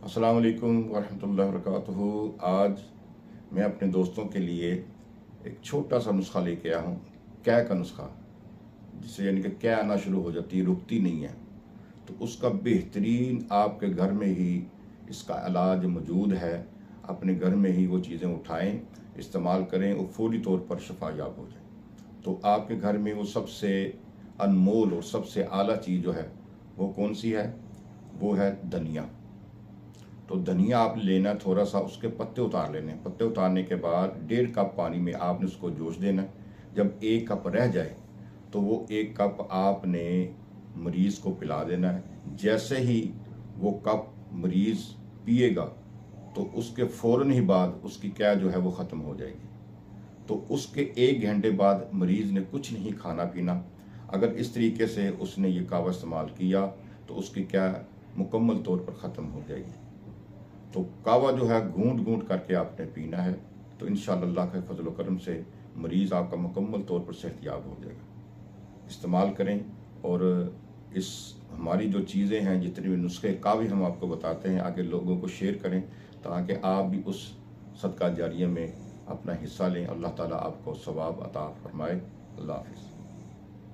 अस्सलाम वालेकुम वरहमतुल्लाहि वबरकातुहू। आज मैं अपने दोस्तों के लिए एक छोटा सा नुस्खा लेके आया हूँ। कै का नुस्खा, जिससे यानी कि कै आना शुरू हो जाती है, रुकती नहीं है, तो उसका बेहतरीन आपके घर में ही इसका इलाज मौजूद है। अपने घर में ही वो चीज़ें उठाएं, इस्तेमाल करें और फौरी तौर पर शफायाब हो जाए। तो आपके घर में वो सबसे अनमोल और सबसे आला चीज़ जो है वो कौन सी है? वो है धनिया। तो धनिया आप लेना, थोड़ा सा उसके पत्ते उतार लेने। पत्ते उतारने के बाद 1.5 कप पानी में आपने उसको जोश देना। जब 1 कप रह जाए तो वो 1 कप आपने मरीज़ को पिला देना है। जैसे ही वो कप मरीज़ पिएगा तो उसके फ़ौरन ही बाद उसकी कै जो है वो ख़त्म हो जाएगी। तो उसके 1 घंटे बाद मरीज़ ने कुछ नहीं खाना पीना। अगर इस तरीके से उसने ये कावा इस्तेमाल किया तो उसकी कै मुकम्मल तौर पर ख़त्म हो जाएगी। तो कावा जो है घूंट घूंट करके आपने पीना है। तो इंशाअल्लाह अल्लाह के फजल व करम से मरीज़ आपका मुकम्मल तौर पर सेहतयाब हो जाएगा। इस्तेमाल करें। और इस हमारी जो चीज़ें हैं, जितने भी नुस्खे कावे हम आपको बताते हैं, आगे लोगों को शेयर करें ताकि आप भी उस सदका जारिया में अपना हिस्सा लें। अल्लाह ताला आपको सवाब अता फरमाए। अल्लाह हाफ़िज़।